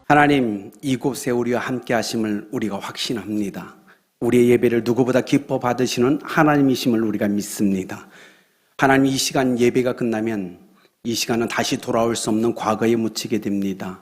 하나님, 이곳에 우리와 함께 하심을 우리가 확신합니다. 우리의 예배를 누구보다 기뻐 받으시는 하나님이심을 우리가 믿습니다. 하나님, 이 시간 예배가 끝나면 이 시간은 다시 돌아올 수 없는 과거에 묻히게 됩니다.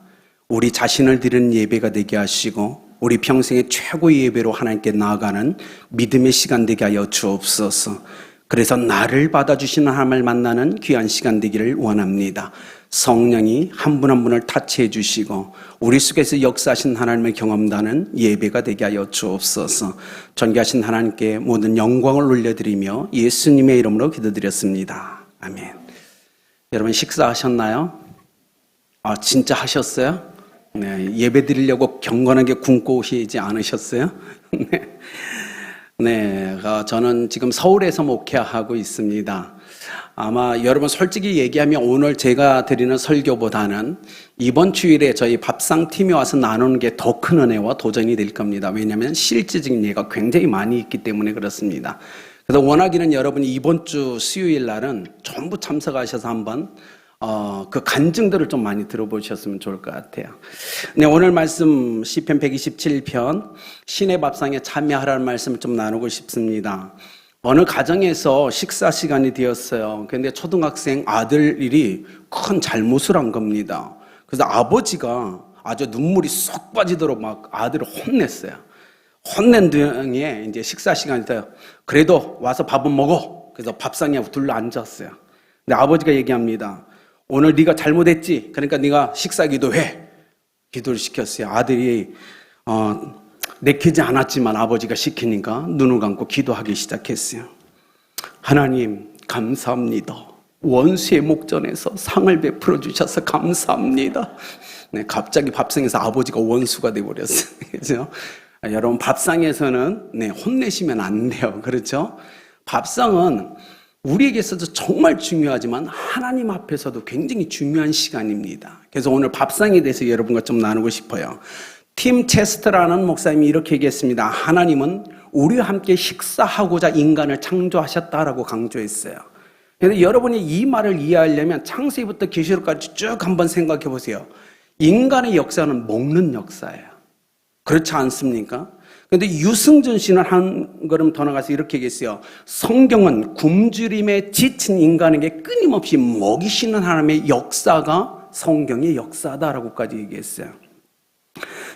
우리 자신을 드리는 예배가 되게 하시고 우리 평생의 최고의 예배로 하나님께 나아가는 믿음의 시간 되게 하여 주옵소서. 그래서 나를 받아주시는 하나님을 만나는 귀한 시간 되기를 원합니다. 성령이 한 분 한 분을 타치해 주시고 우리 속에서 역사하신 하나님의 경험하는 예배가 되게 하여 주옵소서. 존귀하신 하나님께 모든 영광을 올려드리며 예수님의 이름으로 기도드렸습니다. 아멘. 여러분 식사하셨나요? 진짜 하셨어요? 네, 예배 드리려고 경건하게 굶고 오시지 않으셨어요? 네, 저는 지금 서울에서 목회하고 있습니다. 아마 여러분 솔직히 얘기하면 오늘 제가 드리는 설교보다는 이번 주일에 저희 밥상팀이 와서 나누는 게 더 큰 은혜와 도전이 될 겁니다. 왜냐하면 실질적인 예가 굉장히 많이 있기 때문에 그렇습니다. 그래서 원하기는 여러분이 이번 주 수요일 날은 전부 참석하셔서 한번 그 간증들을 좀 많이 들어보셨으면 좋을 것 같아요. 네, 오늘 말씀 시편 127편 신의 밥상에 참여하라는 말씀을 좀 나누고 싶습니다. 어느 가정에서 식사 시간이 되었어요. 그런데 초등학생 아들 일이 큰 잘못을 한 겁니다. 그래서 아버지가 아주 눈물이 쏙 빠지도록 막 아들을 혼냈어요. 혼낸 등에 이제 식사 시간이 돼요. 그래도 와서 밥은 먹어. 그래서 밥상에 둘러 앉았어요. 근데 아버지가 얘기합니다. 오늘 네가 잘못했지. 그러니까 네가 식사 기도해. 기도를 시켰어요. 아들이 내키지 않았지만 아버지가 시키니까 눈을 감고 기도하기 시작했어요. 하나님 감사합니다. 원수의 목전에서 상을 베풀어 주셔서 감사합니다. 네, 갑자기 밥상에서 아버지가 원수가 되어버렸어요. 그렇죠? 여러분 밥상에서는 혼내시면 안 돼요. 그렇죠? 밥상은 우리에게 있어서 정말 중요하지만 하나님 앞에서도 굉장히 중요한 시간입니다. 그래서 오늘 밥상에 대해서 여러분과 좀 나누고 싶어요. 팀 체스터라는 목사님이 이렇게 얘기했습니다. 하나님은 우리와 함께 식사하고자 인간을 창조하셨다라고 강조했어요. 그런데 여러분이 이 말을 이해하려면 창세기부터 계시록까지 쭉 한번 생각해 보세요. 인간의 역사는 먹는 역사예요. 그렇지 않습니까? 그런데 유승준 씨는 한 걸음 더 나가서 이렇게 얘기했어요. 성경은 굶주림에 지친 인간에게 끊임없이 먹이시는 하나님의 역사가 성경의 역사다라고까지 얘기했어요.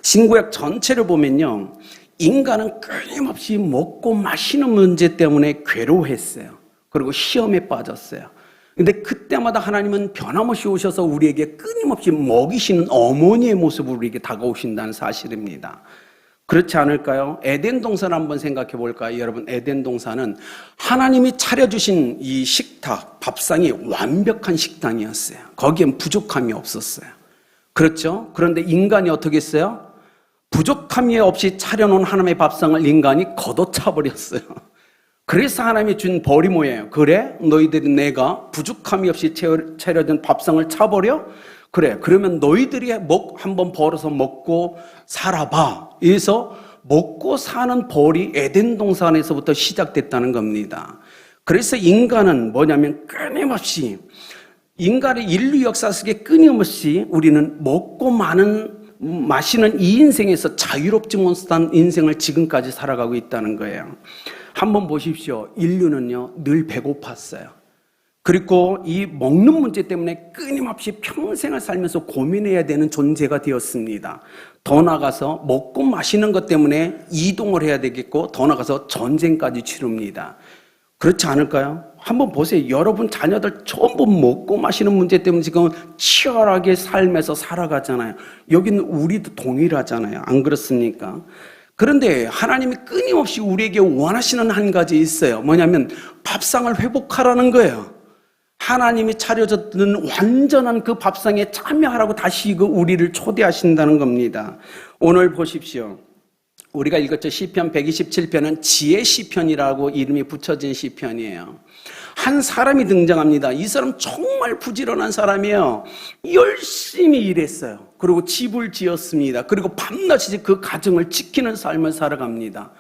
신구약 전체를 보면요, 인간은 끊임없이 먹고 마시는 문제 때문에 괴로워했어요. 그리고 시험에 빠졌어요. 근데 그때마다 하나님은 변함없이 오셔서 우리에게 끊임없이 먹이시는 어머니의 모습으로 우리에게 다가오신다는 사실입니다. 그렇지 않을까요? 에덴 동산을 한번 생각해 볼까요? 여러분, 에덴 동산은 하나님이 차려주신 이 식탁, 밥상이 완벽한 식당이었어요. 거기엔 부족함이 없었어요. 그렇죠? 그런데 인간이 어떻게 했어요? 부족함이 없이 차려놓은 하나님의 밥상을 인간이 걷어차버렸어요. 그래서 하나님이 준 벌이 뭐예요? 그래? 너희들이 내가 부족함이 없이 차려진 밥상을 차버려? 그래, 그러면 너희들이 한번 벌어서 먹고 살아봐. 그래서 먹고 사는 벌이 에덴 동산에서부터 시작됐다는 겁니다. 그래서 인간은 뭐냐면 끊임없이 인간의 인류 역사 속에 끊임없이 우리는 먹고 마시는 이 인생에서 자유롭지 못한 인생을 지금까지 살아가고 있다는 거예요. 한번 보십시오. 인류는요, 늘 배고팠어요. 그리고 이 먹는 문제 때문에 끊임없이 평생을 살면서 고민해야 되는 존재가 되었습니다. 더 나아가서 먹고 마시는 것 때문에 이동을 해야 되겠고 더 나아가서 전쟁까지 치릅니다. 그렇지 않을까요? 한번 보세요. 여러분 자녀들 전부 먹고 마시는 문제 때문에 지금 치열하게 삶에서 살아가잖아요. 여기는 우리도 동일하잖아요. 안 그렇습니까? 그런데 하나님이 끊임없이 우리에게 원하시는 한 가지 있어요. 뭐냐면 밥상을 회복하라는 거예요. 하나님이 차려줬던 완전한 그 밥상에 참여하라고 다시 우리를 초대하신다는 겁니다. 오늘 보십시오. 우리가 읽었죠. 시편 127편은 지혜 시편이라고 이름이 붙여진 시편이에요. 한 사람이 등장합니다. 이 사람 정말 부지런한 사람이에요. 열심히 일했어요. 그리고 집을 지었습니다. 그리고 밤낮이 그 가정을 지키는 삶을 살아갑니다.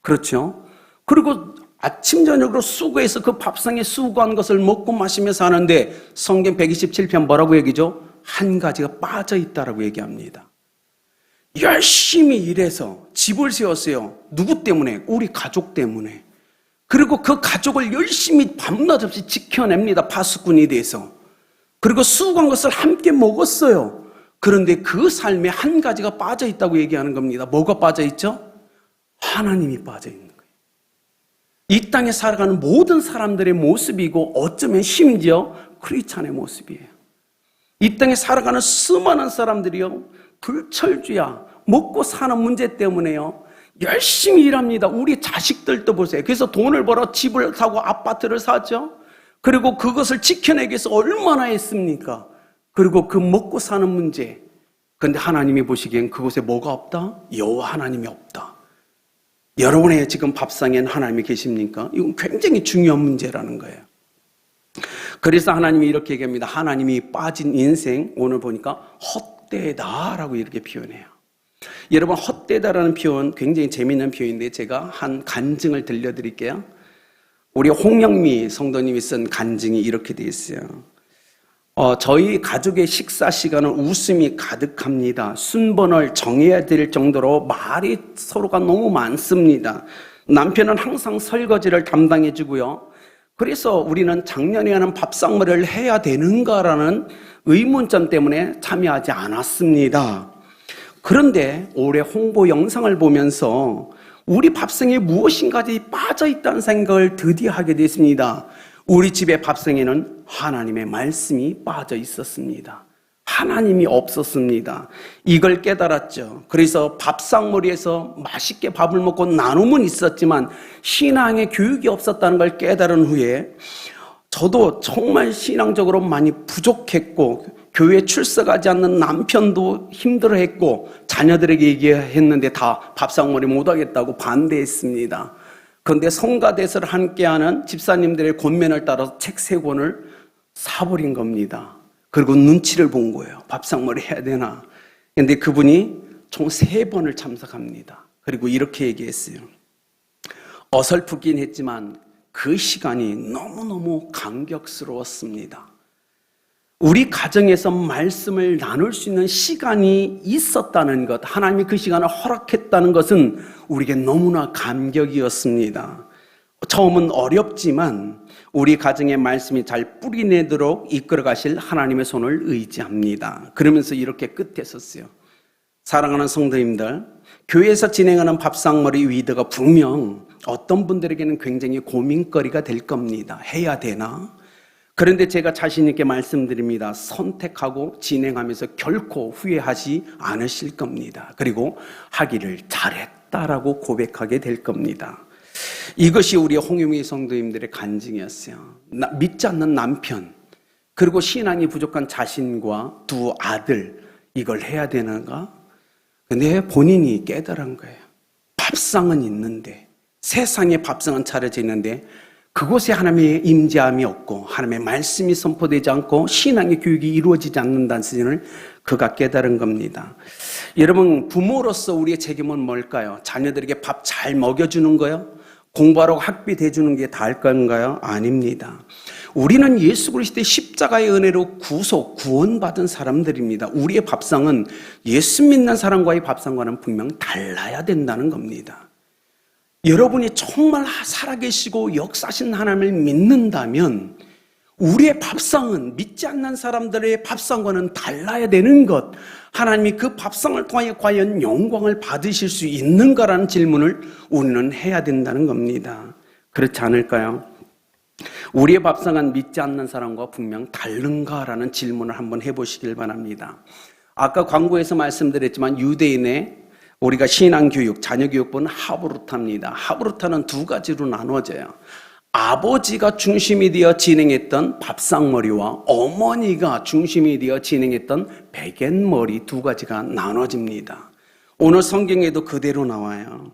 그렇죠? 그리고 아침 저녁으로 수고해서 그 밥상에 수고한 것을 먹고 마시며 사는데 성경 127편 뭐라고 얘기죠? 한 가지가 빠져 있다라고 얘기합니다. 열심히 일해서 집을 세웠어요. 누구 때문에? 우리 가족 때문에. 그리고 그 가족을 열심히 밤낮 없이 지켜냅니다. 파수꾼이 돼서. 그리고 수고한 것을 함께 먹었어요. 그런데 그 삶에 한 가지가 빠져 있다고 얘기하는 겁니다. 뭐가 빠져 있죠? 하나님이 빠져 있는 거예요. 이 땅에 살아가는 모든 사람들의 모습이고 어쩌면 심지어 크리스찬의 모습이에요. 이 땅에 살아가는 수많은 사람들이요, 불철주야, 먹고 사는 문제 때문에요, 열심히 일합니다. 우리 자식들도 보세요. 그래서 돈을 벌어 집을 사고 아파트를 사죠. 그리고 그것을 지켜내기 위해서 얼마나 했습니까? 그리고 그 먹고 사는 문제. 그런데 하나님이 보시기엔 그곳에 뭐가 없다? 여호와 하나님이 없다. 여러분의 지금 밥상에는 하나님이 계십니까? 이건 굉장히 중요한 문제라는 거예요. 그래서 하나님이 이렇게 얘기합니다. 하나님이 빠진 인생, 오늘 보니까 헛되다라고 이렇게 표현해요. 여러분, 헛되다라는 표현 굉장히 재미있는 표현인데 제가 한 간증을 들려드릴게요. 우리 홍영미 성도님이 쓴 간증이 이렇게 되어 있어요. 저희 가족의 식사 시간은 웃음이 가득합니다. 순번을 정해야 될 정도로 말이 서로가 너무 많습니다. 남편은 항상 설거지를 담당해 주고요. 그래서 우리는 작년에 하는 밥상머리를 해야 되는가라는 의문점 때문에 참여하지 않았습니다. 그런데 올해 홍보 영상을 보면서 우리 밥상에 무엇인가지 빠져있다는 생각을 드디어 하게 됐습니다. 우리 집의 밥상에는 하나님의 말씀이 빠져 있었습니다. 하나님이 없었습니다. 이걸 깨달았죠. 그래서 밥상머리에서 맛있게 밥을 먹고 나눔은 있었지만 신앙의 교육이 없었다는 걸 깨달은 후에 저도 정말 신앙적으로 많이 부족했고 교회 출석하지 않는 남편도 힘들어했고 자녀들에게 얘기했는데 다 밥상머리 못하겠다고 반대했습니다. 그런데 성가대설을 함께하는 집사님들의 권면을 따라서 책 3권을 사버린 겁니다. 그리고 눈치를 본 거예요. 밥상머리 해야 되나. 그런데 그분이 총 3번을 참석합니다. 그리고 이렇게 얘기했어요. 어설프긴 했지만 그 시간이 너무너무 감격스러웠습니다. 우리 가정에서 말씀을 나눌 수 있는 시간이 있었다는 것, 하나님이 그 시간을 허락했다는 것은 우리에게 너무나 감격이었습니다. 처음은 어렵지만 우리 가정의 말씀이 잘 뿌리내도록 이끌어 가실 하나님의 손을 의지합니다. 그러면서 이렇게 끝에 썼어요. 사랑하는 성도님들, 교회에서 진행하는 밥상머리 위드가 분명 어떤 분들에게는 굉장히 고민거리가 될 겁니다. 해야 되나? 그런데 제가 자신 있게 말씀드립니다. 선택하고 진행하면서 결코 후회하지 않으실 겁니다. 그리고 하기를 잘했다라고 고백하게 될 겁니다. 이것이 우리 홍유미 성도님들의 간증이었어요. 믿지 않는 남편, 그리고 신앙이 부족한 자신과 2 아들, 이걸 해야 되는가? 근데 본인이 깨달은 거예요. 밥상은 있는데, 세상에 밥상은 차려져 있는데 그곳에 하나님의 임재함이 없고 하나님의 말씀이 선포되지 않고 신앙의 교육이 이루어지지 않는다는 사실을 그가 깨달은 겁니다. 여러분, 부모로서 우리의 책임은 뭘까요? 자녀들에게 밥 잘 먹여주는 거요? 공부하라고 학비 대주는 게 다할 건가요? 아닙니다. 우리는 예수 그리스도의 십자가의 은혜로 구원받은 사람들입니다. 우리의 밥상은 예수 믿는 사람과의 밥상과는 분명 달라야 된다는 겁니다. 여러분이 정말 살아계시고 역사하신 하나님을 믿는다면 우리의 밥상은 믿지 않는 사람들의 밥상과는 달라야 되는 것, 하나님이 그 밥상을 통하여 과연 영광을 받으실 수 있는가라는 질문을 우리는 해야 된다는 겁니다. 그렇지 않을까요? 우리의 밥상은 믿지 않는 사람과 분명 다른가라는 질문을 한번 해보시길 바랍니다. 아까 광고에서 말씀드렸지만 유대인의 우리가 신앙교육, 자녀교육부는 하브루타입니다. 하브루타는 2가지로 나눠져요. 아버지가 중심이 되어 진행했던 밥상머리와 어머니가 중심이 되어 진행했던 베갯머리 2가지가 나눠집니다. 오늘 성경에도 그대로 나와요.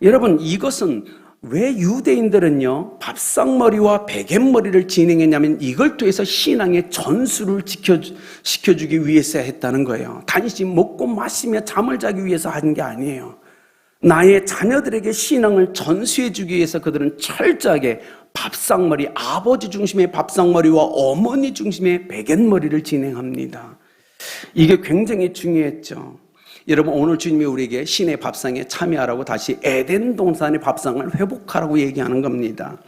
여러분, 이것은 왜 유대인들은요 밥상머리와 베갯머리를 진행했냐면 이걸 통해서 신앙의 전수를 시켜주기 위해서 했다는 거예요. 단지 먹고 마시며 잠을 자기 위해서 하는 게 아니에요. 나의 자녀들에게 신앙을 전수해주기 위해서 그들은 철저하게 밥상머리, 아버지 중심의 밥상머리와 어머니 중심의 베갯머리를 진행합니다. 이게 굉장히 중요했죠. 여러분, 오늘 주님이 우리에게 신의 밥상에 참여하라고 다시 에덴 동산의 밥상을 회복하라고 얘기하는 겁니다.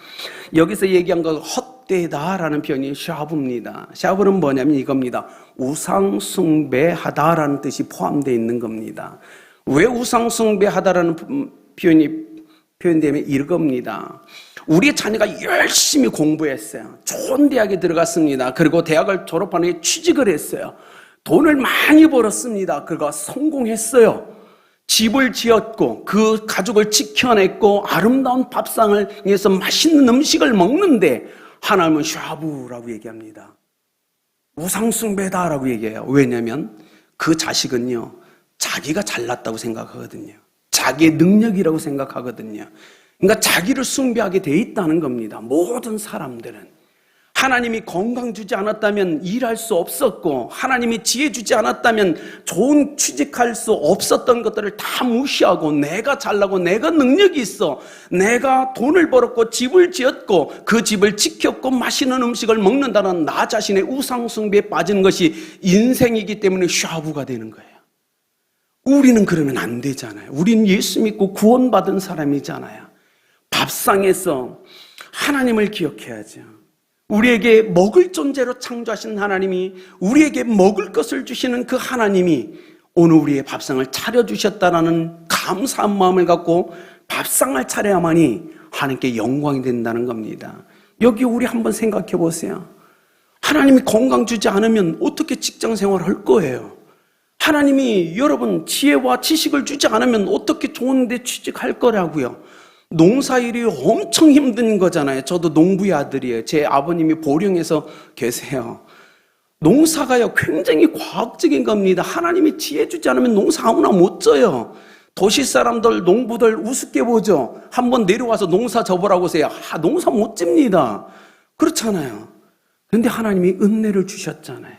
여기서 얘기한 거 헛되다라는 표현이 샤브입니다. 샤브는 뭐냐면 이겁니다. 우상숭배하다라는 뜻이 포함되어 있는 겁니다. 왜 우상숭배하다라는 표현이 표현되면 이겁니다. 우리 자녀가 열심히 공부했어요. 좋은 대학에 들어갔습니다. 그리고 대학을 졸업한 후에 취직을 했어요. 돈을 많이 벌었습니다. 그가 성공했어요. 집을 지었고 그 가족을 지켜냈고 아름다운 밥상을 위해서 맛있는 음식을 먹는데 하나님은 샤브라고 얘기합니다. 우상숭배다라고 얘기해요. 왜냐하면 그 자식은요, 자기가 잘났다고 생각하거든요. 자기의 능력이라고 생각하거든요. 그러니까 자기를 숭배하게 돼 있다는 겁니다. 모든 사람들은. 하나님이 건강 주지 않았다면 일할 수 없었고, 하나님이 지혜 주지 않았다면 좋은 취직할 수 없었던 것들을 다 무시하고, 내가 잘나고 내가 능력이 있어, 내가 돈을 벌었고 집을 지었고 그 집을 지켰고 맛있는 음식을 먹는다는 나 자신의 우상숭배에 빠지는 것이 인생이기 때문에 샤브가 되는 거예요. 우리는 그러면 안 되잖아요. 우리는 예수 믿고 구원받은 사람이잖아요. 밥상에서 하나님을 기억해야죠. 우리에게 먹을 존재로 창조하신 하나님이, 우리에게 먹을 것을 주시는 그 하나님이 오늘 우리의 밥상을 차려주셨다는 감사한 마음을 갖고 밥상을 차려야만이 하나님께 영광이 된다는 겁니다. 여기 우리 한번 생각해 보세요. 하나님이 건강 주지 않으면 어떻게 직장 생활을 할 거예요? 하나님이 여러분 지혜와 지식을 주지 않으면 어떻게 좋은 데 취직할 거라고요? 농사일이 엄청 힘든 거잖아요. 저도 농부의 아들이에요. 제 아버님이 보령에서 계세요. 농사가요 굉장히 과학적인 겁니다. 하나님이 지혜 주지 않으면 농사 아무나 못 져요. 도시 사람들, 농부들 우습게 보죠. 한번 내려와서 농사 접으라고 하세요. 농사 못 집니다. 그렇잖아요. 그런데 하나님이 은혜를 주셨잖아요.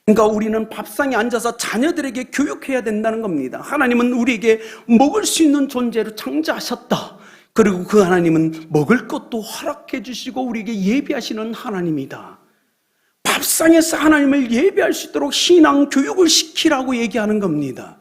그러니까 우리는 밥상에 앉아서 자녀들에게 교육해야 된다는 겁니다. 하나님은 우리에게 먹을 수 있는 존재로 창조하셨다. 그리고 그 하나님은 먹을 것도 허락해 주시고 우리에게 예비하시는 하나님이다. 밥상에서 하나님을 예비할 수 있도록 신앙 교육을 시키라고 얘기하는 겁니다.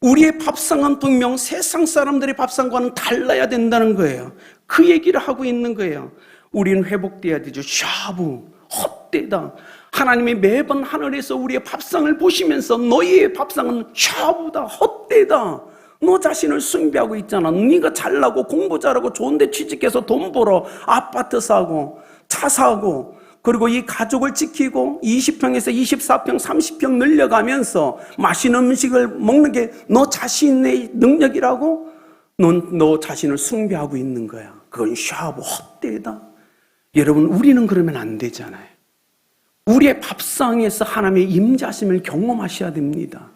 우리의 밥상은 분명 세상 사람들의 밥상과는 달라야 된다는 거예요. 그 얘기를 하고 있는 거예요. 우리는 회복돼야 되죠. 샤브, 헛되다. 하나님이 매번 하늘에서 우리의 밥상을 보시면서 너희의 밥상은 샤브다, 헛되다. 너 자신을 숭배하고 있잖아. 네가 잘나고 공부 잘하고 좋은데 취직해서 돈 벌어, 아파트 사고 차 사고, 그리고 이 가족을 지키고 20평에서 24평 30평 늘려가면서 맛있는 음식을 먹는 게 너 자신의 능력이라고 너 자신을 숭배하고 있는 거야. 그건 샤브, 헛되다. 여러분, 우리는 그러면 안 되잖아요. 우리의 밥상에서 하나님의 임재하심을 경험하셔야 됩니다.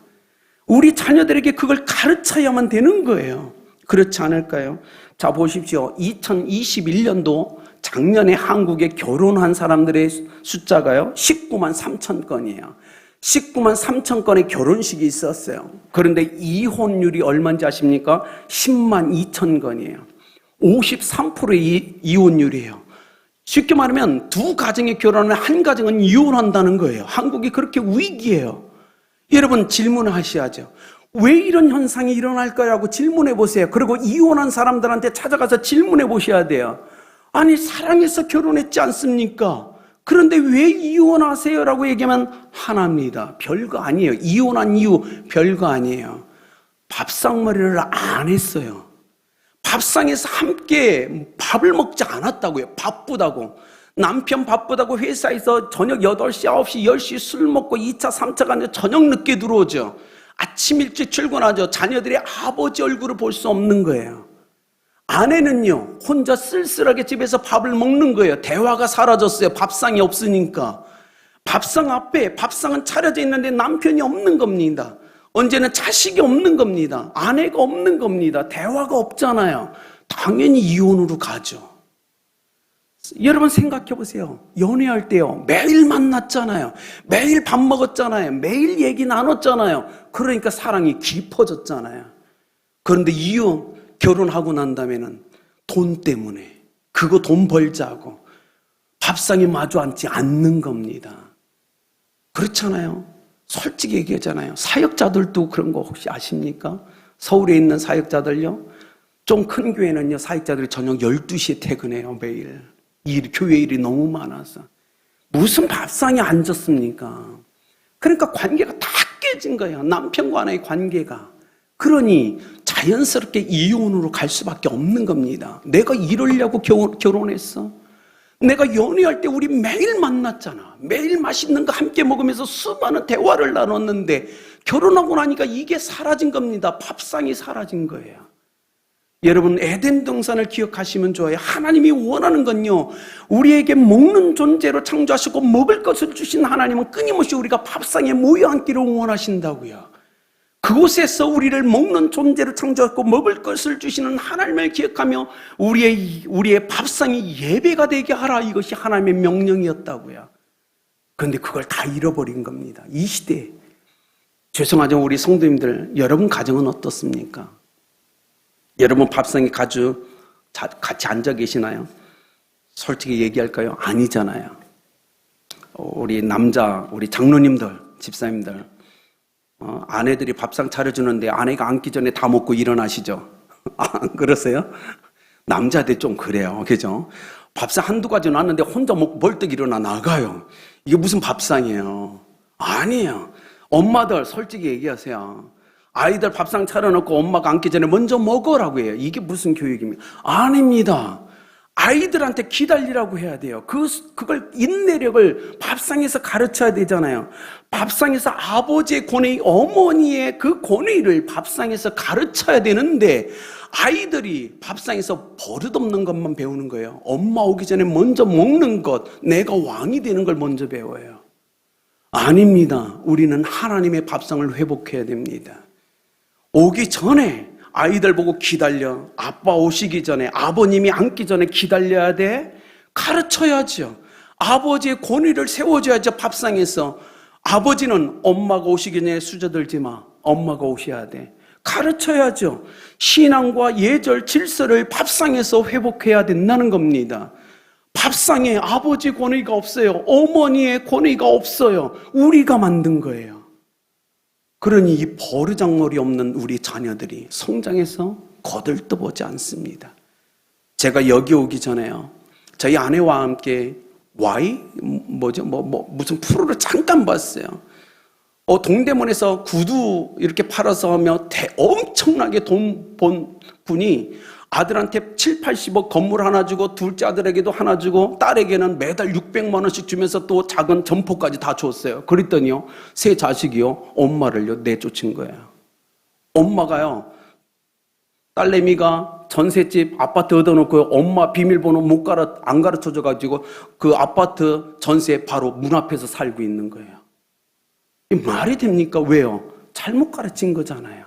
우리 자녀들에게 그걸 가르쳐야만 되는 거예요. 그렇지 않을까요? 자, 보십시오. 2021년도 작년에 한국에 결혼한 사람들의 숫자가요 19만 3천 건이에요. 19만 3천 건의 결혼식이 있었어요. 그런데 이혼율이 얼마인지 아십니까? 10만 2천 건이에요. 53%의 이혼율이에요. 쉽게 말하면 두 가정의 결혼을 한 가정은 이혼한다는 거예요. 한국이 그렇게 위기예요. 여러분, 질문을 하셔야죠. 왜 이런 현상이 일어날까라고 질문해 보세요. 그리고 이혼한 사람들한테 찾아가서 질문해 보셔야 돼요. 아니, 사랑해서 결혼했지 않습니까? 그런데 왜 이혼하세요? 라고 얘기하면 하나입니다. 별거 아니에요. 이혼한 이유 별거 아니에요. 밥상머리를 안 했어요. 밥상에서 함께 밥을 먹지 않았다고요. 바쁘다고. 남편 바쁘다고 회사에서 저녁 8시, 9시, 10시 술 먹고 2차, 3차 가는데 저녁 늦게 들어오죠. 아침 일찍 출근하죠. 자녀들이 아버지 얼굴을 볼 수 없는 거예요. 아내는요, 혼자 쓸쓸하게 집에서 밥을 먹는 거예요. 대화가 사라졌어요. 밥상이 없으니까. 밥상 앞에 밥상은 차려져 있는데 남편이 없는 겁니다. 언제는 자식이 없는 겁니다. 아내가 없는 겁니다. 대화가 없잖아요. 당연히 이혼으로 가죠. 여러분 생각해 보세요. 연애할 때요, 매일 만났잖아요. 매일 밥 먹었잖아요. 매일 얘기 나눴잖아요. 그러니까 사랑이 깊어졌잖아요. 그런데 결혼하고 난 다음에는 돈 때문에, 그거 돈 벌자고 밥상에 마주 앉지 않는 겁니다. 그렇잖아요. 솔직히 얘기하잖아요. 사역자들도 그런 거 혹시 아십니까? 서울에 있는 사역자들요. 좀 큰 교회는요, 사역자들이 저녁 12시에 퇴근해요, 매일. 교회 일이 너무 많아서. 무슨 밥상에 앉았습니까? 그러니까 관계가 다 깨진 거예요. 남편과의 관계가. 그러니 자연스럽게 이혼으로 갈 수밖에 없는 겁니다. 내가 이러려고 결혼했어? 내가 연애할 때 우리 매일 만났잖아. 매일 맛있는 거 함께 먹으면서 수많은 대화를 나눴는데 결혼하고 나니까 이게 사라진 겁니다. 밥상이 사라진 거예요. 여러분, 에덴 동산을 기억하시면 좋아요. 하나님이 원하는 건요, 우리에게 먹는 존재로 창조하시고 먹을 것을 주신 하나님은 끊임없이 우리가 밥상에 모여 앉기를 원하신다고요. 그곳에서 우리를 먹는 존재로 창조하고 먹을 것을 주시는 하나님을 기억하며 우리의 밥상이 예배가 되게 하라, 이것이 하나님의 명령이었다고요. 그런데 그걸 다 잃어버린 겁니다. 이 시대에. 죄송하지만 우리 성도님들, 여러분 가정은 어떻습니까? 여러분 밥상에 같이 앉아 계시나요? 솔직히 얘기할까요? 아니잖아요. 우리 장로님들, 집사님들, 아내들이 밥상 차려주는데 아내가 앉기 전에 다 먹고 일어나시죠? 그러세요? 남자들 좀 그래요. 그죠? 밥상 한두 가지 놨는데 혼자 먹고 벌떡 일어나 나가요. 이게 무슨 밥상이에요? 아니에요. 엄마들 솔직히 얘기하세요. 아이들 밥상 차려놓고 엄마가 앉기 전에 먼저 먹으라고 해요. 이게 무슨 교육입니까? 아닙니다. 아이들한테 기다리라고 해야 돼요. 그걸 인내력을 밥상에서 가르쳐야 되잖아요. 밥상에서 아버지의 권위, 어머니의 그 권위를 밥상에서 가르쳐야 되는데 아이들이 밥상에서 버릇없는 것만 배우는 거예요. 엄마 오기 전에 먼저 먹는 것, 내가 왕이 되는 걸 먼저 배워요. 아닙니다. 우리는 하나님의 밥상을 회복해야 됩니다. 오기 전에 아이들 보고 기다려. 아빠 오시기 전에, 아버님이 앉기 전에 기다려야 돼. 가르쳐야죠. 아버지의 권위를 세워줘야죠. 밥상에서. 아버지는 엄마가 오시기 전에 수저들지 마. 엄마가 오셔야 돼. 가르쳐야죠. 신앙과 예절, 질서를 밥상에서 회복해야 된다는 겁니다. 밥상에 아버지 권위가 없어요. 어머니의 권위가 없어요. 우리가 만든 거예요. 그러니 이 버르장머리 없는 우리 자녀들이 성장해서 거들떠보지 않습니다. 제가 여기 오기 전에요, 저희 아내와 함께 무슨 프로를 잠깐 봤어요. 동대문에서 구두 이렇게 팔아서 하며 엄청나게 돈 번 분이 아들한테 7, 80억 건물 하나 주고 둘째 아들에게도 하나 주고 딸에게는 매달 600만 원씩 주면서 또 작은 점포까지 다 줬어요. 그랬더니요, 세 자식이요, 엄마를요 내쫓은 거예요. 엄마가요, 딸내미가 전셋집 아파트 얻어놓고 엄마 비밀번호 안 가르쳐줘가지고 그 아파트 전세 바로 문 앞에서 살고 있는 거예요. 이 말이 됩니까? 왜요? 잘못 가르친 거잖아요.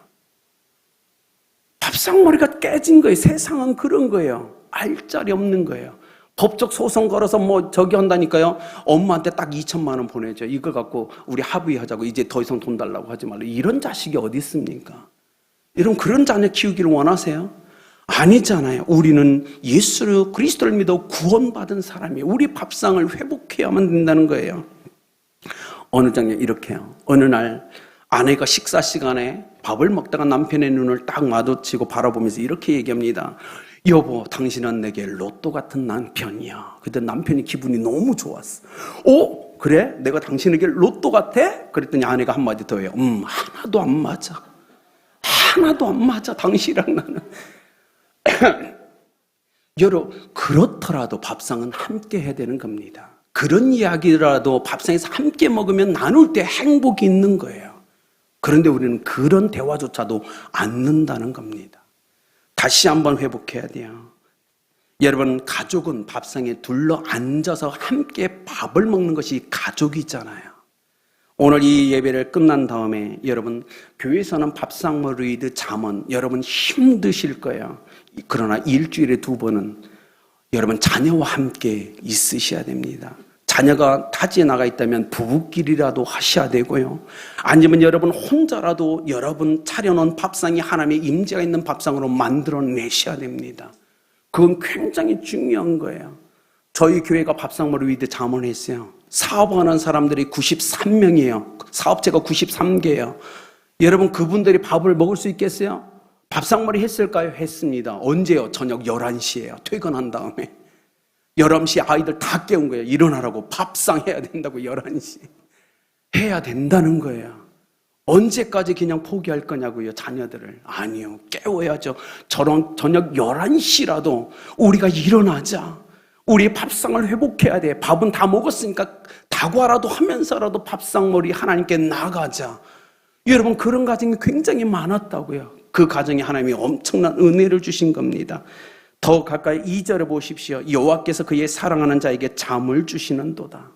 밥상머리가 깨진 거예요. 세상은 그런 거예요. 알짜리 없는 거예요. 법적 소송 걸어서 저기 한다니까요. 엄마한테 딱 2천만 원 보내줘. 이거 갖고 우리 합의하자고. 이제 더 이상 돈 달라고 하지 말라. 이런 자식이 어디 있습니까? 여러분, 그런 자녀 키우기를 원하세요? 아니잖아요. 우리는 예수 그리스도를 믿어 구원받은 사람이에요. 우리 밥상을 회복해야만 된다는 거예요. 어느 장면 이렇게요. 어느 날 아내가 식사 시간에 밥을 먹다가 남편의 눈을 딱 마주치고 바라보면서 이렇게 얘기합니다. 여보, 당신은 내게 로또 같은 남편이야. 그때 남편이 기분이 너무 좋았어. 그래? 내가 당신에게 로또 같아? 그랬더니 아내가 한마디 더 해요. 하나도 안 맞아. 하나도 안 맞아, 당신이랑 나는. 여러분, 그렇더라도 밥상은 함께 해야 되는 겁니다. 그런 이야기라도 밥상에서 함께 먹으면 나눌 때 행복이 있는 거예요. 그런데 우리는 그런 대화조차도 않는다는 겁니다. 다시 한번 회복해야 돼요. 여러분, 가족은 밥상에 둘러 앉아서 함께 밥을 먹는 것이 가족이잖아요. 오늘 이 예배를 끝난 다음에 여러분, 교회에서는 밥상머리드 잠언 여러분 힘드실 거예요. 그러나 일주일에 2번은 여러분 자녀와 함께 있으셔야 됩니다. 자녀가 타지에 나가 있다면 부부끼리라도 하셔야 되고요. 아니면 여러분 혼자라도 여러분 차려놓은 밥상이 하나님의 임재가 있는 밥상으로 만들어내셔야 됩니다. 그건 굉장히 중요한 거예요. 저희 교회가 밥상머리 위드 잠언했어요. 사업하는 사람들이 93명이에요. 사업체가 93개예요. 여러분 그분들이 밥을 먹을 수 있겠어요? 밥상머리 했을까요? 했습니다. 언제요? 저녁 11시에요. 퇴근한 다음에. 11시에 아이들 다 깨운 거예요. 일어나라고. 밥상 해야 된다고 11시. 해야 된다는 거예요. 언제까지 그냥 포기할 거냐고요, 자녀들을. 아니요, 깨워야죠. 저런 저녁 11시라도 우리가 일어나자. 우리의 밥상을 회복해야 돼. 밥은 다 먹었으니까 다과라도 하면서라도 밥상머리 하나님께 나가자. 여러분 그런 가정이 굉장히 많았다고요. 그 가정에 하나님이 엄청난 은혜를 주신 겁니다. 더 가까이 2절에 보십시오. 여호와께서 그의 사랑하는 자에게 잠을 주시는도다.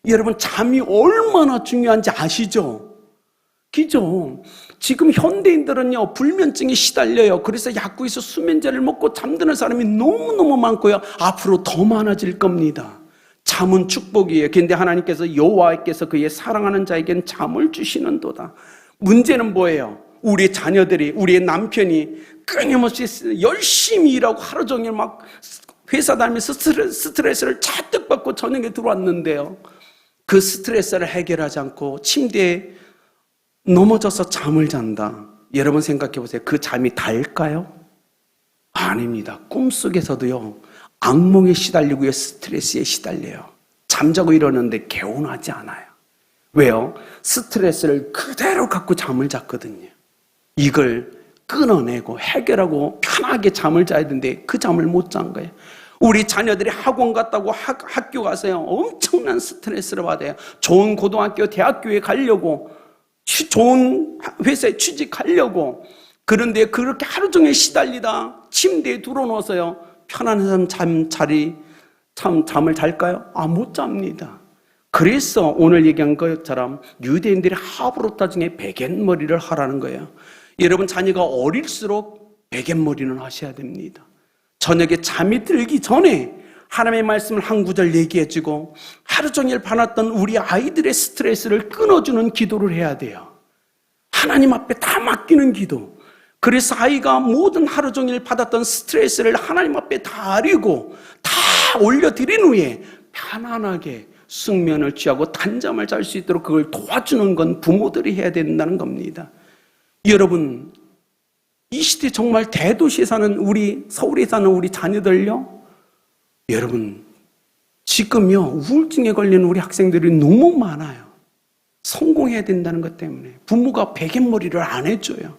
여러분 잠이 얼마나 중요한지 아시죠? 그죠? 지금 현대인들은요 불면증에 시달려요. 그래서 약국에서 수면제를 먹고 잠드는 사람이 너무너무 많고요. 앞으로 더 많아질 겁니다. 잠은 축복이에요. 그런데 하나님께서 여호와께서 그의 사랑하는 자에겐 잠을 주시는도다. 문제는 뭐예요? 우리 자녀들이, 우리의 남편이 끊임없이 열심히 일하고 하루 종일 막 회사 다니면서 스트레스를 잔뜩 받고 저녁에 들어왔는데요. 그 스트레스를 해결하지 않고 침대에 넘어져서 잠을 잔다. 여러분 생각해 보세요. 그 잠이 달까요? 아닙니다. 꿈속에서도요. 악몽에 시달리고요. 스트레스에 시달려요. 잠자고 일어났는데 개운하지 않아요. 왜요? 스트레스를 그대로 갖고 잠을 잤거든요. 이걸 끊어내고 해결하고 편하게 잠을 자야 되는데 그 잠을 못 잔 거예요. 우리 자녀들이 학원 갔다고 학교 가서요. 엄청난 스트레스를 받아요. 좋은 고등학교, 대학교에 가려고 좋은 회사에 취직하려고. 그런데 그렇게 하루 종일 시달리다 침대에 들어놓아서요. 편안한 잠을 잘까요? 못 잡니다. 그래서 오늘 얘기한 것처럼 유대인들이 하브로타 중에 베갯머리를 하라는 거예요. 여러분 자녀가 어릴수록 베갯머리는 하셔야 됩니다. 저녁에 잠이 들기 전에 하나님의 말씀을 한 구절 얘기해주고 하루 종일 받았던 우리 아이들의 스트레스를 끊어주는 기도를 해야 돼요. 하나님 앞에 다 맡기는 기도. 그래서 아이가 모든 하루 종일 받았던 스트레스를 하나님 앞에 다 아리고 다 올려드린 후에 편안하게 숙면을 취하고 단잠을 잘 수 있도록 그걸 도와주는 건 부모들이 해야 된다는 겁니다. 여러분 이 시대 정말 대도시에 사는 우리 서울에 사는 우리 자녀들요. 여러분 지금요 우울증에 걸리는 우리 학생들이 너무 많아요. 성공해야 된다는 것 때문에 부모가 베갯머리를 안 해줘요.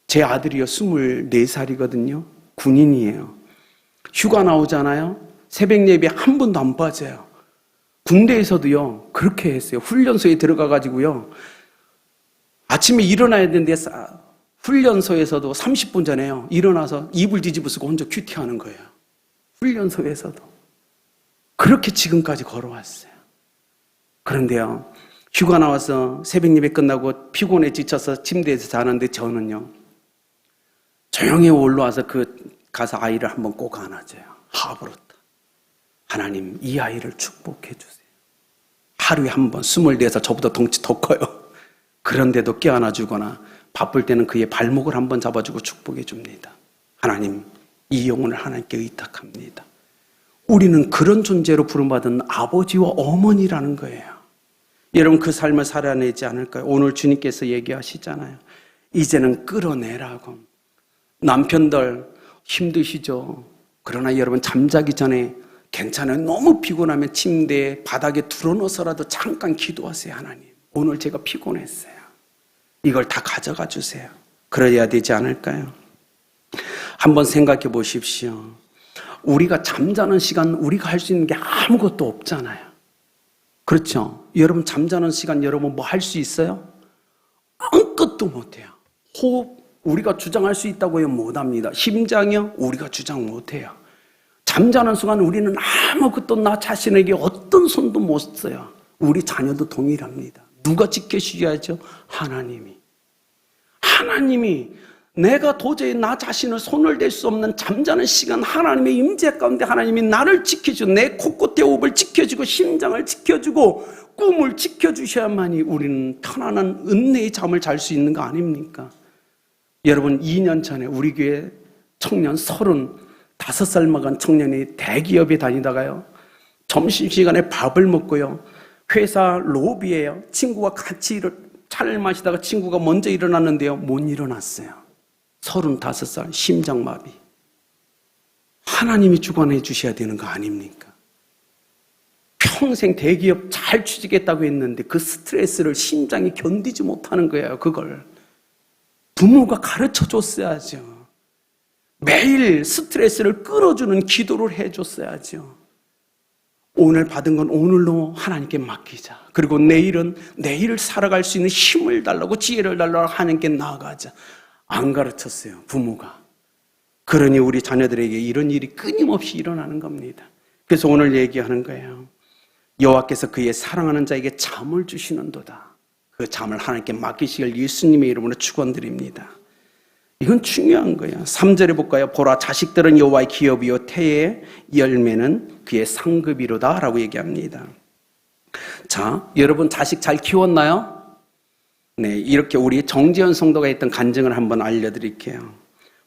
제 아들이요 24살이거든요. 군인이에요. 휴가 나오잖아요. 새벽 예배 한 번도 안 빠져요. 군대에서도요 그렇게 했어요. 훈련소에 들어가가지고요 아침에 일어나야 되는데 훈련소에서도 30분 전에요 일어나서 이불 뒤집어 쓰고 혼자 큐티하는 거예요. 훈련소에서도 그렇게 지금까지 걸어왔어요. 그런데요 휴가 나와서 새벽 예배 끝나고 피곤해 지쳐서 침대에서 자는데 저는요 조용히 올라와서 가서 아이를 한번 꼭 안아줘요. 하브로타 하나님 이 아이를 축복해 주세요. 하루에 한 번 24살 저보다 덩치 더 커요. 그런데도 껴안아 주거나 바쁠 때는 그의 발목을 한번 잡아주고 축복해 줍니다. 하나님 이 영혼을 하나님께 의탁합니다. 우리는 그런 존재로 부름받은 아버지와 어머니라는 거예요. 여러분 그 삶을 살아내지 않을까요? 오늘 주님께서 얘기하시잖아요. 이제는 끌어내라고. 남편들 힘드시죠? 그러나 여러분 잠자기 전에 괜찮아요. 너무 피곤하면 침대에 바닥에 드러누워서라도 잠깐 기도하세요. 하나님 오늘 제가 피곤했어요. 이걸 다 가져가 주세요. 그래야 되지 않을까요? 한번 생각해 보십시오. 우리가 잠자는 시간 우리가 할 수 있는 게 아무것도 없잖아요. 그렇죠? 여러분 잠자는 시간 여러분 뭐 할 수 있어요? 아무것도 못해요. 호흡 우리가 주장할 수 있다고요? 못합니다. 심장이요? 우리가 주장 못해요. 잠자는 순간 우리는 아무것도 나 자신에게 어떤 손도 못 써요. 우리 자녀도 동일합니다. 누가 지켜주셔야죠? 하나님이. 내가 도저히 나 자신을 손을 댈 수 없는 잠자는 시간 하나님의 임재 가운데 하나님이 나를 지켜주고 내 코끝의 호흡을 지켜주고 심장을 지켜주고 꿈을 지켜주셔야만이 우리는 편안한 은혜의 잠을 잘 수 있는 거 아닙니까? 여러분 2년 전에 우리 교회 청년 35살 먹은 청년이 대기업에 다니다가요 점심시간에 밥을 먹고요. 회사 로비에요. 친구가 같이 차를 마시다가 친구가 먼저 일어났는데요. 못 일어났어요. 35살 심장마비. 하나님이 주관해 주셔야 되는 거 아닙니까? 평생 대기업 잘 취직했다고 했는데 그 스트레스를 심장이 견디지 못하는 거예요. 그걸 부모가 가르쳐 줬어야죠. 매일 스트레스를 끌어주는 기도를 해줬어야죠. 오늘 받은 건 오늘로 하나님께 맡기자. 그리고 내일은 내일을 살아갈 수 있는 힘을 달라고, 지혜를 달라고 하나님께 나아가자. 안 가르쳤어요, 부모가. 그러니 우리 자녀들에게 이런 일이 끊임없이 일어나는 겁니다. 그래서 오늘 얘기하는 거예요. 여호와께서 그의 사랑하는 자에게 잠을 주시는도다. 그 잠을 하나님께 맡기시길 예수님의 이름으로 축원드립니다. 이건 중요한 거예요. 3절에 볼까요? 보라, 자식들은 여호와의 기업이요 태의 열매는 그의 상급이로다 라고 얘기합니다. 자, 여러분 자식 잘 키웠나요? 네, 이렇게 우리 정지현 성도가 했던 간증을 한번 알려드릴게요.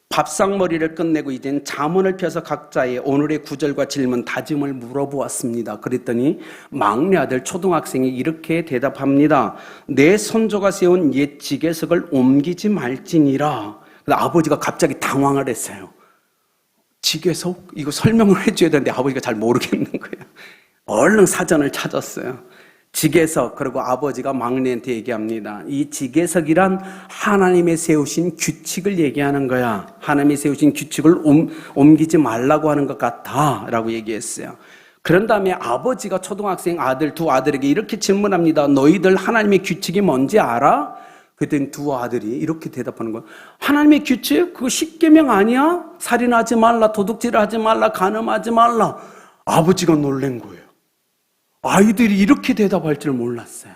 밥상머리를 끝내고 이젠 잠언을 펴서 각자의 오늘의 구절과 질문, 다짐을 물어보았습니다. 그랬더니 막내 아들 초등학생이 이렇게 대답합니다. 내 손조가 세운 옛 지게석을 옮기지 말지니라. 아버지가 갑자기 당황을 했어요. 지게석? 이거 설명을 해줘야 되는데 아버지가 잘 모르겠는 거예요. 얼른 사전을 찾았어요. 지게석, 그리고 아버지가 막내한테 얘기합니다. 이 지게석이란 하나님의 세우신 규칙을 얘기하는 거야. 하나님이 세우신 규칙을 옮기지 말라고 하는 것 같아 라고 얘기했어요. 그런 다음에 아버지가 초등학생 두 아들에게 이렇게 질문합니다. 너희들 하나님의 규칙이 뭔지 알아? 그랬더니 두 아들이 이렇게 대답하는 거예요. 하나님의 규칙? 그거 십계명 아니야? 살인하지 말라, 도둑질하지 말라, 간음하지 말라. 아버지가 놀란 거예요. 아이들이 이렇게 대답할 줄 몰랐어요.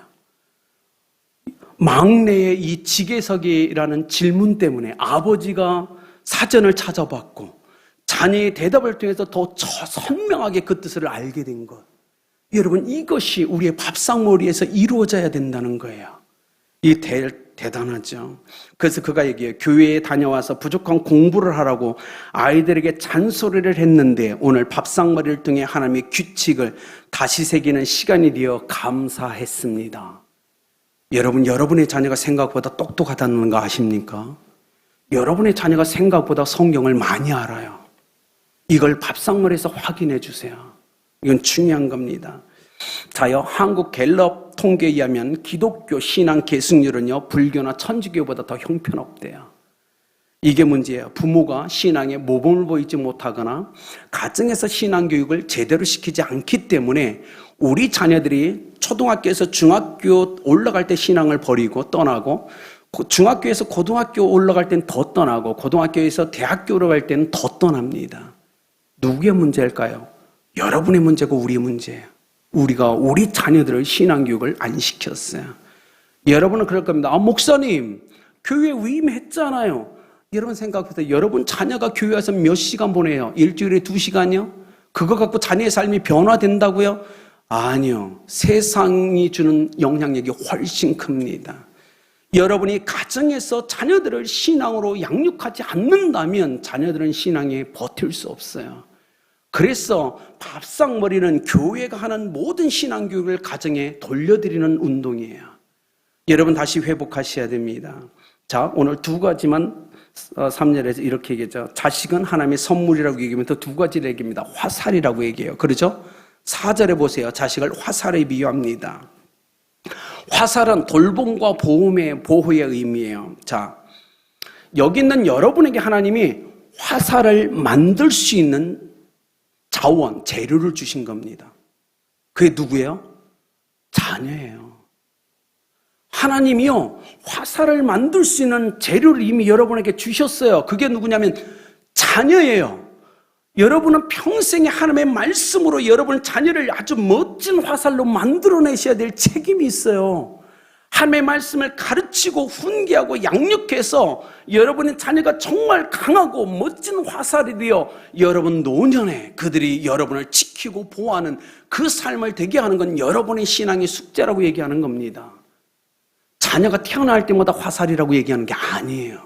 막내의 이 지게석이라는 질문 때문에 아버지가 사전을 찾아봤고 자녀의 대답을 통해서 더 선명하게 그 뜻을 알게 된 것. 여러분, 이것이 우리의 밥상머리에서 이루어져야 된다는 거예요. 이 대단하죠. 그래서 그가 얘기해요. 교회에 다녀와서 부족한 공부를 하라고 아이들에게 잔소리를 했는데 오늘 밥상머리를 통해 하나님의 규칙을 다시 새기는 시간이 되어 감사했습니다. 여러분, 여러분의 자녀가 생각보다 똑똑하다는 거 아십니까? 여러분의 자녀가 생각보다 성경을 많이 알아요. 이걸 밥상머리에서 확인해 주세요. 이건 중요한 겁니다. 자요, 한국 갤럽 통계에 의하면 기독교 신앙 계승률은요, 불교나 천주교보다 더 형편없대요. 이게 문제예요. 부모가 신앙에 모범을 보이지 못하거나 가정에서 신앙 교육을 제대로 시키지 않기 때문에 우리 자녀들이 초등학교에서 중학교 올라갈 때 신앙을 버리고 떠나고, 중학교에서 고등학교 올라갈 땐 더 떠나고, 고등학교에서 대학교로 갈 때는 더 떠납니다. 누구의 문제일까요? 여러분의 문제고 우리의 문제예요. 우리가 우리 자녀들을 신앙교육을 안 시켰어요. 여러분은 그럴 겁니다. 목사님, 교회 위임했잖아요. 여러분 생각해보세요. 여러분 자녀가 교회 와서 몇 시간 보내요? 일주일에 2시간이요? 그거 갖고 자녀의 삶이 변화된다고요? 아니요. 세상이 주는 영향력이 훨씬 큽니다. 여러분이 가정에서 자녀들을 신앙으로 양육하지 않는다면 자녀들은 신앙에 버틸 수 없어요. 그래서 밥상머리는 교회가 하는 모든 신앙교육을 가정에 돌려드리는 운동이에요. 여러분 다시 회복하셔야 됩니다. 자, 오늘 두 가지만 3절에서 이렇게 얘기하죠. 자식은 하나님의 선물이라고 얘기하면서 두 가지를 얘기합니다. 화살이라고 얘기해요. 그렇죠? 4절에 보세요. 자식을 화살에 비유합니다. 화살은 돌봄과 보호의 의미예요. 자, 여기 있는 여러분에게 하나님이 화살을 만들 수 있는 자원, 재료를 주신 겁니다. 그게 누구예요? 자녀예요. 하나님이요, 화살을 만들 수 있는 재료를 이미 여러분에게 주셨어요. 그게 누구냐면 자녀예요. 여러분은 평생에 하나님의 말씀으로 여러분 자녀를 아주 멋진 화살로 만들어내셔야 될 책임이 있어요. 하나님의 말씀을 가르치고 훈계하고 양육해서 여러분의 자녀가 정말 강하고 멋진 화살이 되어 여러분 노년에 그들이 여러분을 지키고 보호하는 그 삶을 되게 하는 건 여러분의 신앙의 숙제라고 얘기하는 겁니다. 자녀가 태어날 때마다 화살이라고 얘기하는 게 아니에요.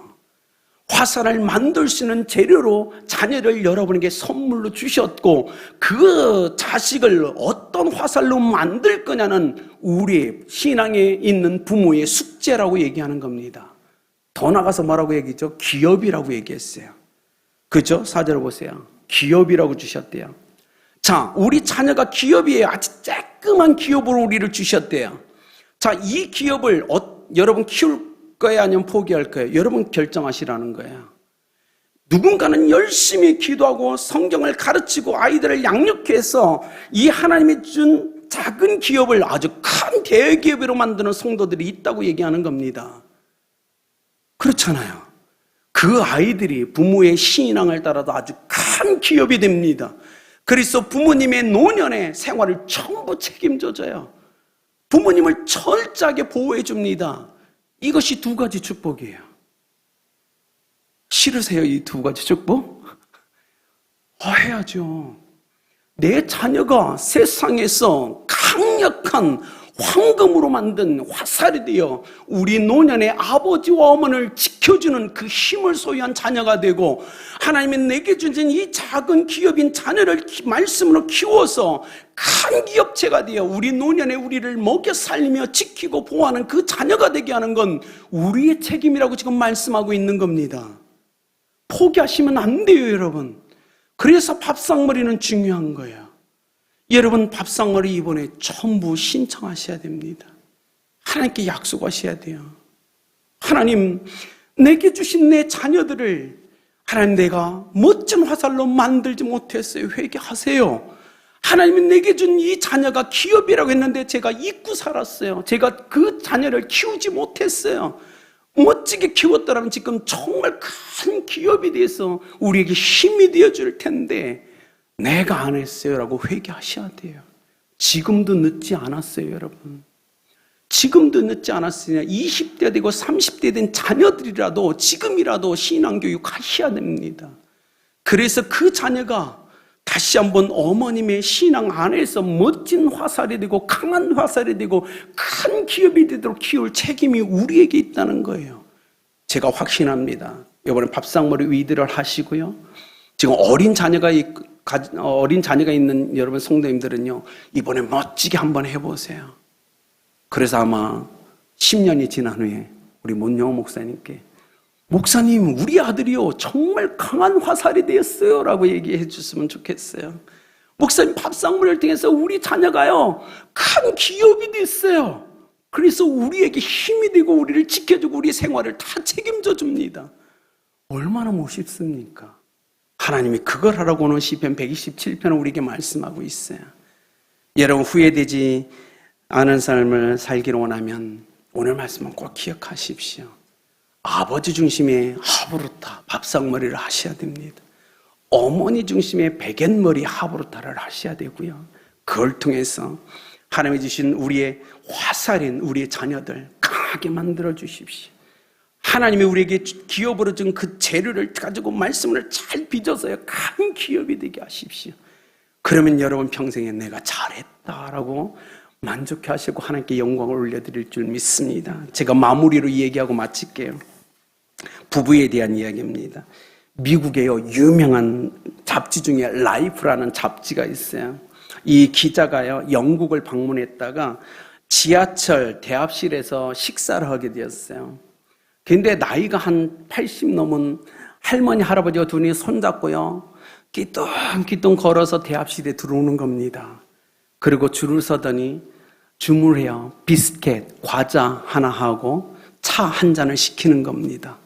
화살을 만들 수 있는 재료로 자녀를 여러분에게 선물로 주셨고, 그 자식을 어떤 화살로 만들 거냐는 우리 신앙에 있는 부모의 숙제라고 얘기하는 겁니다. 더 나가서 뭐라고 얘기했죠? 기업이라고 얘기했어요. 그죠? 4절 보세요. 기업이라고 주셨대요. 자, 우리 자녀가 기업이에요. 아주 쬐끄만 기업으로 우리를 주셨대요. 자, 이 기업을 여러분 키울 거예요? 아니면 포기할 거예요? 여러분 결정하시라는 거예요. 누군가는 열심히 기도하고 성경을 가르치고 아이들을 양육해서 이 하나님이 준 작은 기업을 아주 큰 대기업으로 만드는 성도들이 있다고 얘기하는 겁니다. 그렇잖아요. 그 아이들이 부모의 신앙을 따라도 아주 큰 기업이 됩니다. 그래서 부모님의 노년의 생활을 전부 책임져줘요. 부모님을 철저하게 보호해 줍니다. 이것이 두 가지 축복이에요. 싫으세요, 이 두 가지 축복? 해야죠. 내 자녀가 세상에서 강력한 황금으로 만든 화살이 되어 우리 노년의 아버지와 어머니를 지켜주는 그 힘을 소유한 자녀가 되고, 하나님이 내게 주신 이 작은 기업인 자녀를 말씀으로 키워서 큰 기업체가 되어 우리 노년에 우리를 먹여 살리며 지키고 보호하는 그 자녀가 되게 하는 건 우리의 책임이라고 지금 말씀하고 있는 겁니다. 포기하시면 안 돼요, 여러분. 그래서 밥상머리는 중요한 거예요. 여러분, 밥상머리 이번에 전부 신청하셔야 됩니다. 하나님께 약속하셔야 돼요. 하나님, 내게 주신 내 자녀들을 하나님, 내가 멋진 화살로 만들지 못했어요. 회개하세요. 하나님이 내게 준 이 자녀가 기업이라고 했는데 제가 잊고 살았어요. 제가 그 자녀를 키우지 못했어요. 멋지게 키웠더라면 지금 정말 큰 기업이 돼서 우리에게 힘이 되어줄 텐데 내가 안 했어요 라고 회개하셔야 돼요. 지금도 늦지 않았어요, 여러분. 지금도 늦지 않았으냐. 20대 되고 30대 된 자녀들이라도 지금이라도 신앙교육 하셔야 됩니다. 그래서 그 자녀가 다시 한번 어머님의 신앙 안에서 멋진 화살이 되고 강한 화살이 되고 큰 기업이 되도록 키울 책임이 우리에게 있다는 거예요. 제가 확신합니다. 이번에 밥상머리 위드를 하시고요. 지금 어린 자녀가 있는 여러분 성도님들은요, 이번에 멋지게 한번 해보세요. 그래서 아마 10년이 지난 후에 우리 문영호 목사님께, 목사님, 우리 아들이요 정말 강한 화살이 되었어요 라고 얘기해 주셨으면 좋겠어요. 목사님, 밥상머리를 통해서 우리 자녀가요 큰 기업이 됐어요. 그래서 우리에게 힘이 되고 우리를 지켜주고 우리 생활을 다 책임져 줍니다. 얼마나 멋있습니까? 하나님이 그걸 하라고는 시편 127편을 우리에게 말씀하고 있어요. 여러분, 후회되지 않은 삶을 살기를 원하면 오늘 말씀은 꼭 기억하십시오. 아버지 중심의 하브루타, 밥상머리를 하셔야 됩니다. 어머니 중심의 베갯머리 하브루타를 하셔야 되고요. 그걸 통해서 하나님이 주신 우리의 화살인 우리의 자녀들 강하게 만들어 주십시오. 하나님이 우리에게 기업으로 준 그 재료를 가지고 말씀을 잘 빚어서요 큰 기업이 되게 하십시오. 그러면 여러분 평생에 내가 잘했다라고 만족해 하시고 하나님께 영광을 올려드릴 줄 믿습니다. 제가 마무리로 이 얘기하고 마칠게요. 부부에 대한 이야기입니다. 미국에요 유명한 잡지 중에 라이프라는 잡지가 있어요. 이 기자가요 영국을 방문했다가 지하철 대합실에서 식사를 하게 되었어요. 근데 나이가 한 80 넘은 할머니 할아버지가 둘이 손잡고요 기뚱기뚱 걸어서 대합실에 들어오는 겁니다. 그리고 줄을 서더니 주문해요. 비스켓, 과자 하나 하고 차 한 잔을 시키는 겁니다.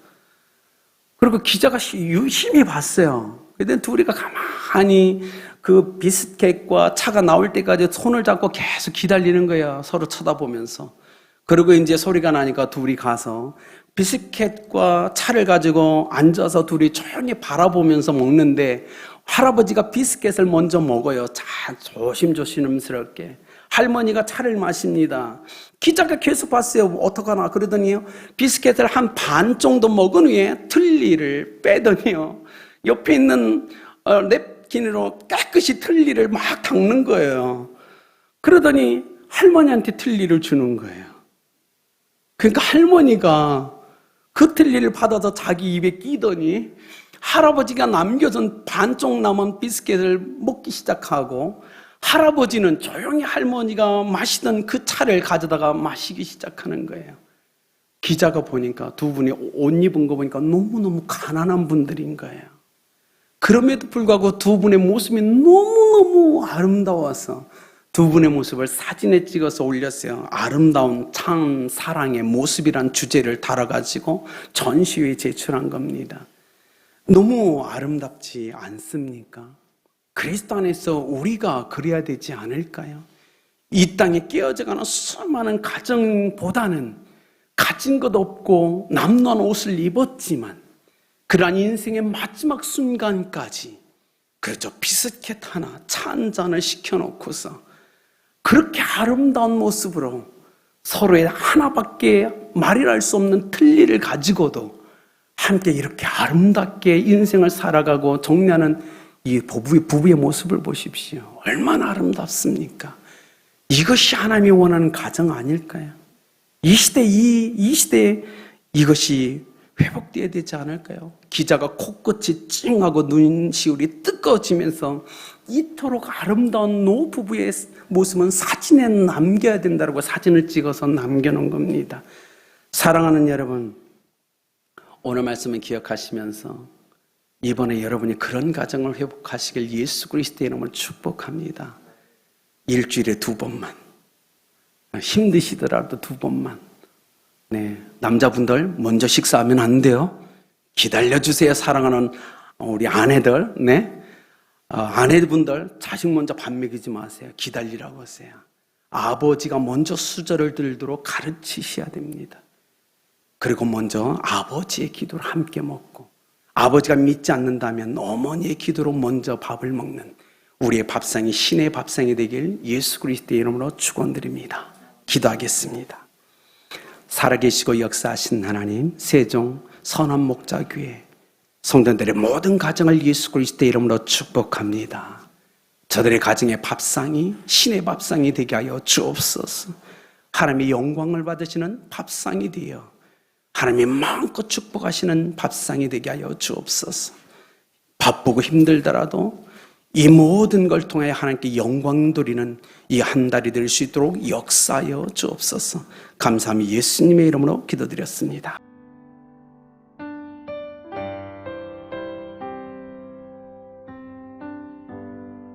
그리고 기자가 유심히 봤어요. 근데 둘이가 가만히 그 비스켓과 차가 나올 때까지 손을 잡고 계속 기다리는 거예요. 서로 쳐다보면서. 그리고 이제 소리가 나니까 둘이 가서 비스켓과 차를 가지고 앉아서 둘이 조용히 바라보면서 먹는데 할아버지가 비스켓을 먼저 먹어요. 잘 조심조심스럽게. 할머니가 차를 마십니다. 기자가 계속 봤어요. 어떡하나 그러더니요. 비스켓을 한 반 정도 먹은 후에 틀니를 빼더니요. 옆에 있는 냅킨으로 깨끗이 틀니를 막 닦는 거예요. 그러더니 할머니한테 틀니를 주는 거예요. 그러니까 할머니가 그 틀니를 받아서 자기 입에 끼더니 할아버지가 남겨준 반쪽 남은 비스켓을 먹기 시작하고 할아버지는 조용히 할머니가 마시던 그 차를 가져다가 마시기 시작하는 거예요. 기자가 보니까 두 분이 옷 입은 거 보니까 너무너무 가난한 분들인 거예요. 그럼에도 불구하고 두 분의 모습이 너무너무 아름다워서 두 분의 모습을 사진에 찍어서 올렸어요. 아름다운 참 사랑의 모습이란 주제를 달아가지고 전시회에 제출한 겁니다. 너무 아름답지 않습니까? 그리스도 안에서 우리가 그래야 되지 않을까요? 이 땅에 깨어져가는 수많은 가정보다는 가진 것 없고 남루한 옷을 입었지만 그러한 인생의 마지막 순간까지 그저 비스켓 하나, 차 한 잔을 시켜놓고서 그렇게 아름다운 모습으로 서로의 하나밖에 말이랄 수 없는 틀니를 가지고도 함께 이렇게 아름답게 인생을 살아가고 정리하는 이 부부의 모습을 보십시오. 얼마나 아름답습니까? 이것이 하나님이 원하는 가정 아닐까요? 이 시대에 이것이 회복되어야 되지 않을까요? 기자가 코끝이 찡하고 눈시울이 뜨거워지면서 이토록 아름다운 노부부의 모습은 사진에 남겨야 된다고 사진을 찍어서 남겨놓은 겁니다. 사랑하는 여러분, 오늘 말씀을 기억하시면서 이번에 여러분이 그런 가정을 회복하시길 예수 그리스도의 이름으로 축복합니다. 일주일에 2번만, 힘드시더라도 2번만. 네, 남자분들 먼저 식사하면 안 돼요. 기다려주세요. 사랑하는 우리 아내들, 네, 아내분들 자식 먼저 밥 먹이지 마세요. 기다리라고 하세요. 아버지가 먼저 수저를 들도록 가르치셔야 됩니다. 그리고 먼저 아버지의 기도를 함께 먹고, 아버지가 믿지 않는다면 어머니의 기도로 먼저 밥을 먹는 우리의 밥상이 신의 밥상이 되길 예수 그리스도의 이름으로 축원드립니다. 기도하겠습니다. 살아계시고 역사하신 하나님, 세종 선한 목자교회 성도들의 모든 가정을 예수 그리스도의 이름으로 축복합니다. 저들의 가정의 밥상이 신의 밥상이 되게 하여 주옵소서. 하나님의 영광을 받으시는 밥상이 되어 하나님이 마음껏 축복하시는 밥상이 되게 하여 주옵소서. 바쁘고 힘들더라도 이 모든 걸 통해 하나님께 영광 돌리는 이 한 달이 될 수 있도록 역사하여 주옵소서. 감사함이 예수님의 이름으로 기도드렸습니다.